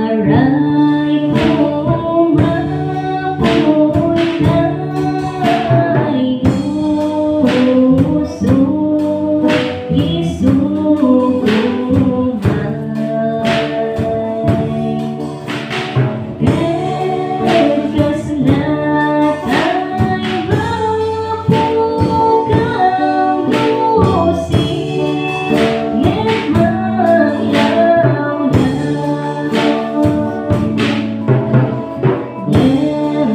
Asaray ko mapoy na'y gusto isugumay. Kekas na ta'y mapugang musik ngit maglaw na. Yang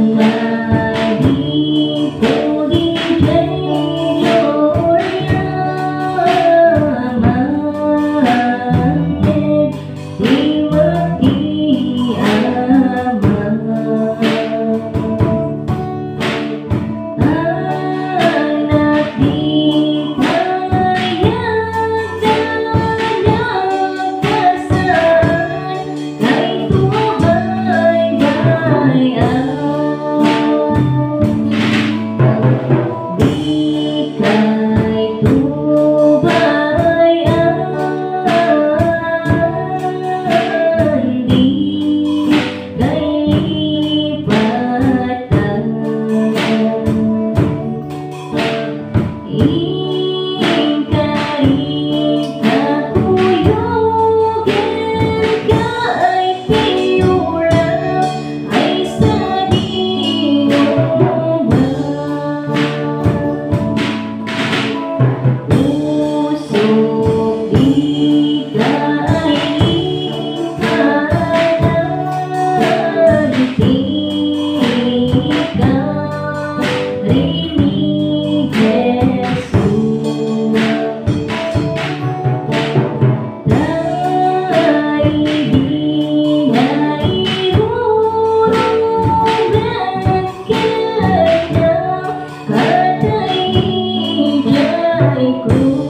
magipod DJ Gloria mangkit iwati aman. Anak di kayang danakasan kay tubaybay-bayan. Di kay tubayan, di kay lipatan. Ika-ika kuyogin ka ay piura ay sa dinuman. Usok di ka ay lipanan, di ka rinig Jesus. Dahil di na irurungan kanya at ay ijay ko.